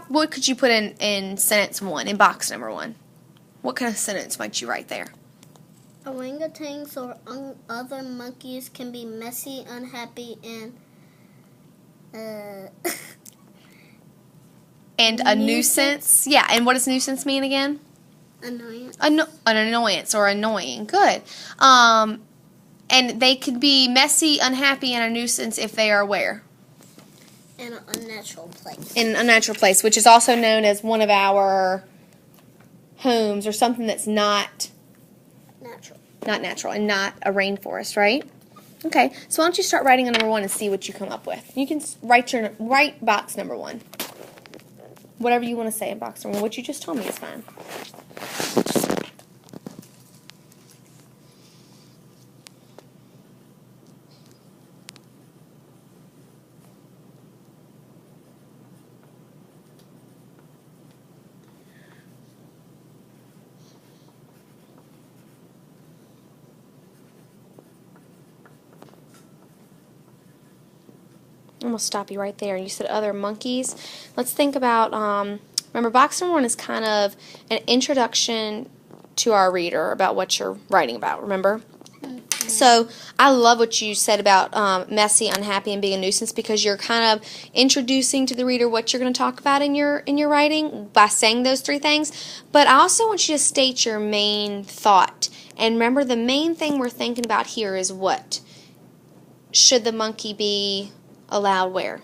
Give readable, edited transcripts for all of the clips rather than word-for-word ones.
what could you put in sentence 1, in box number 1? What kind of sentence might you write there? Orangutans or other monkeys can be messy, unhappy, and and a nuisance. Yeah, and what does nuisance mean again? Annoyance. An annoyance or annoying. Good. And they could be messy, unhappy, and a nuisance if they are where? In an unnatural place. In an unnatural place, which is also known as one of our homes or something that's not natural. Not natural and not a rainforest, right? Okay, so why don't you start writing on number 1 and see what you come up with. You can write box number 1. Whatever you want to say in box number 1. What you just told me is fine. I'm going to stop you right there. You said other monkeys. Let's think about, remember, box number 1 is kind of an introduction to our reader about what you're writing about, remember? Mm-hmm. So I love what you said about messy, unhappy, and being a nuisance, because you're kind of introducing to the reader what you're going to talk about in your writing by saying those 3 things. But I also want you to state your main thought. And remember, the main thing we're thinking about here is what? Should the monkey be allowed where?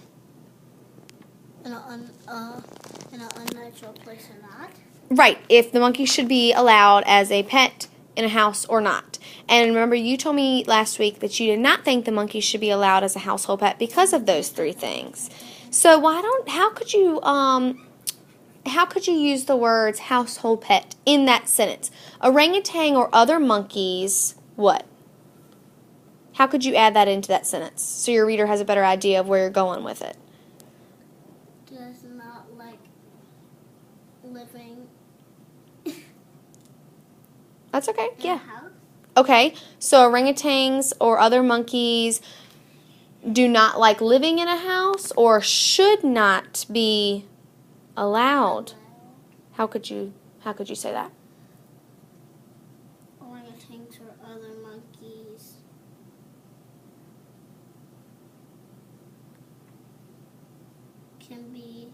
In an unnatural place or not? Right, if the monkey should be allowed as a pet in a house or not. And remember, you told me last week that you did not think the monkey should be allowed as a household pet because of those 3 things. So how could you use the words household pet in that sentence? Orangutan or other monkeys, what? How could you add that into that sentence so your reader has a better idea of where you're going with it? Does not like living. That's okay, in yeah. A house? Okay, so orangutans or other monkeys do not like living in a house or should not be allowed. How could you say that? Orangutans or other monkeys can be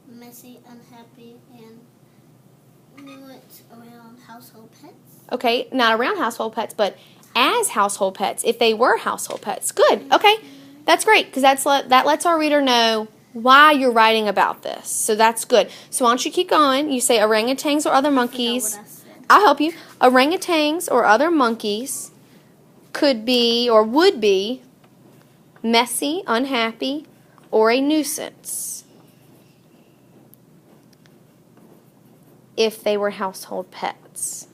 messy, unhappy, and nuance around household pets. Okay, not around household pets, but as household pets, if they were household pets. Good, okay, that's great, because that lets our reader know why you're writing about this. So that's good. So why don't you keep going? You say orangutans or other monkeys. I'll help you. Orangutans or other monkeys could be or would be messy, unhappy, or a nuisance if they were household pets.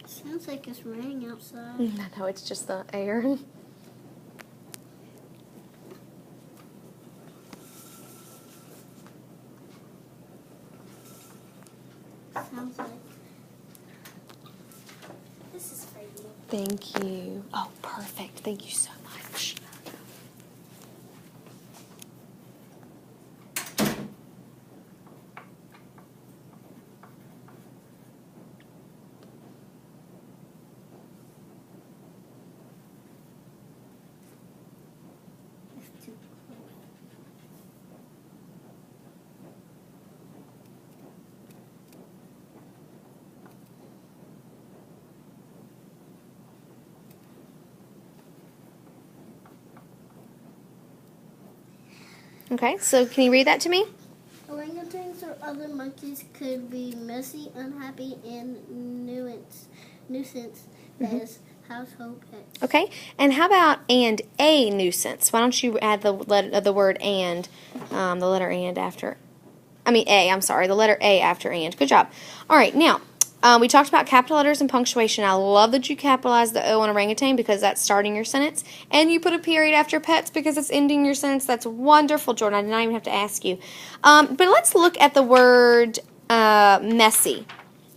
Sounds like it's raining outside. No, it's just the air. Sounds like this is for you. Thank you. Oh, perfect. Thank you so much. It's too cool. Okay, so can you read that to me? Orangutans or other monkeys could be messy, unhappy, and nuisance as household pets. Okay, and how about and a nuisance? Why don't you add the word and, the letter and after, the letter A after and. Good job. All right, now, we talked about capital letters and punctuation. I love that you capitalized the O on orangutan because that's starting your sentence. And you put a period after pets because it's ending your sentence. That's wonderful, Jordan. I did not even have to ask you. But let's look at the word messy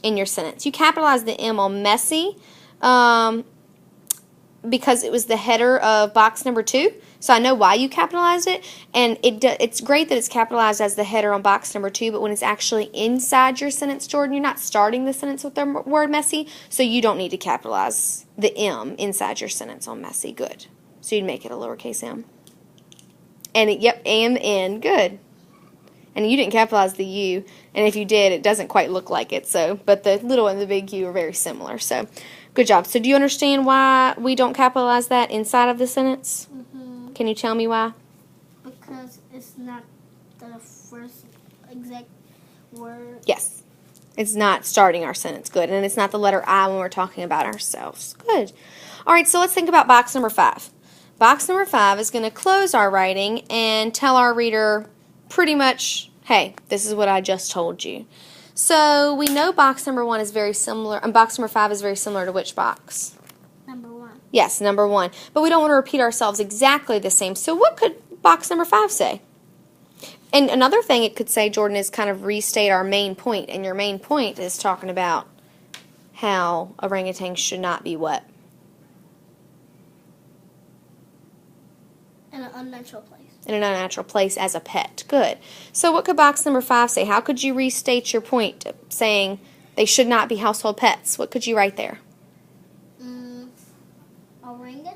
in your sentence. You capitalized the M on messy. because it was the header of box number 2. So I know why you capitalized it, and it's great that it's capitalized as the header on box number 2, but when it's actually inside your sentence, Jordan, you're not starting the sentence with the word messy, so you don't need to capitalize the M inside your sentence on messy. Good. So you'd make it a lowercase m. And yep, and N. Good. And you didn't capitalize the U, and if you did, it doesn't quite look like it. So, but the little and the big U are very similar. So, good job. So, do you understand why we don't capitalize that inside of the sentence? Mm-hmm. Can you tell me why? Because it's not the first exact word. Yes. It's not starting our sentence. Good. And it's not the letter I when we're talking about ourselves. Good. All right, so let's think about box number 5. Box number 5 is going to close our writing and tell our reader pretty much, hey, this is what I just told you. So we know box number 1 is very similar, and box number 5 is very similar to which box? Number 1. Yes, number 1. But we don't want to repeat ourselves exactly the same. So what could box number 5 say? And another thing it could say, Jordan, is kind of restate our main point. And your main point is talking about how orangutans should not be what? In an unnatural place. In an unnatural place as a pet. Good. So what could box number 5 say? How could you restate your point saying they should not be household pets? What could you write there? Orangutans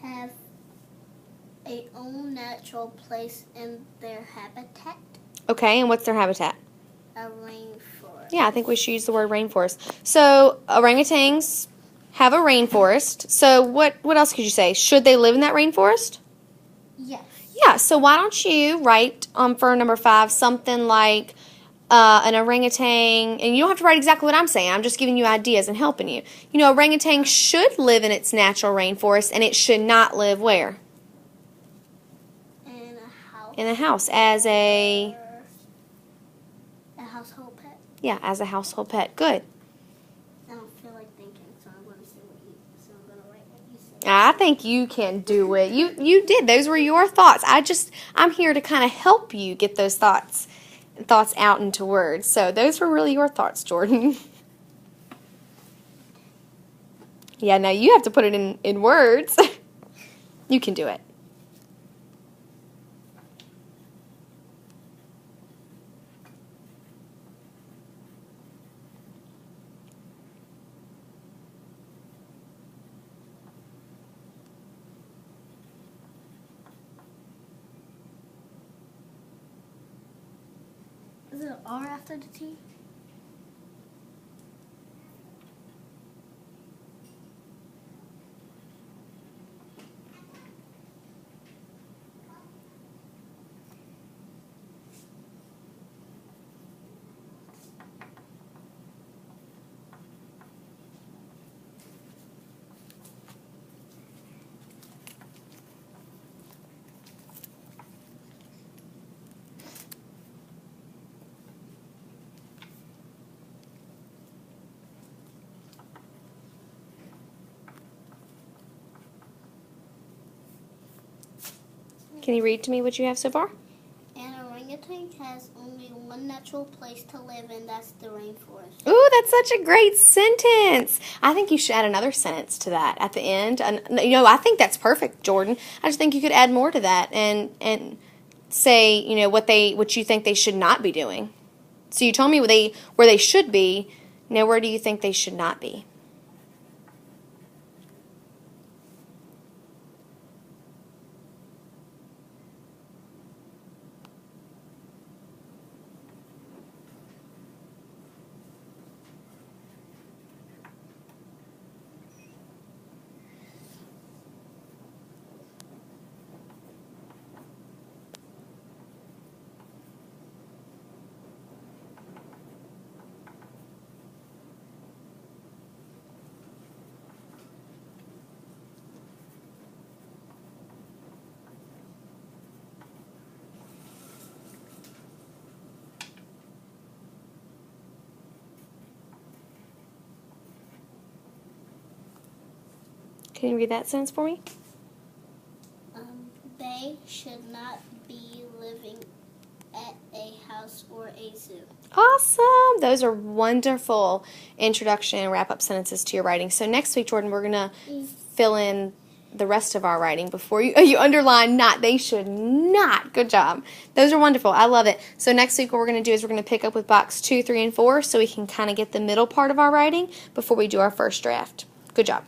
have a own natural place in their habitat. Okay, and what's their habitat? A rainforest. Yeah, I think we should use the word rainforest. So orangutans have a rainforest. So what else could you say? Should they live in that rainforest? Yes. Yeah, so why don't you write for number 5 something like an orangutan, and you don't have to write exactly what I'm saying. I'm just giving you ideas and helping you. You know, orangutan should live in its natural rainforest, and it should not live where? In a house. In a house as a household pet. Yeah, as a household pet. Good. I don't feel like thinking, so I'm going to write what you said. I think you can do it. You did. Those were your thoughts. I'm here to kind of help you get those thoughts out into words. So those were really your thoughts, Jordan. Yeah, now you have to put it in words. You can do it. Is it an R after the T? Can you read to me what you have so far? An orangutan has only one natural place to live, and that's the rainforest. Ooh, that's such a great sentence. I think you should add another sentence to that at the end. And I think that's perfect, Jordan. I just think you could add more to that and say, what you think they should not be doing. So you told me where they should be. Now, where do you think they should not be? Can you read that sentence for me? They should not be living at a house or a zoo. Awesome. Those are wonderful introduction and wrap-up sentences to your writing. So next week, Jordan, we're going to fill in the rest of our writing before you underline not. They should not. Good job. Those are wonderful. I love it. So next week what we're going to do is we're going to pick up with box 2, 3, and 4 so we can kind of get the middle part of our writing before we do our first draft. Good job.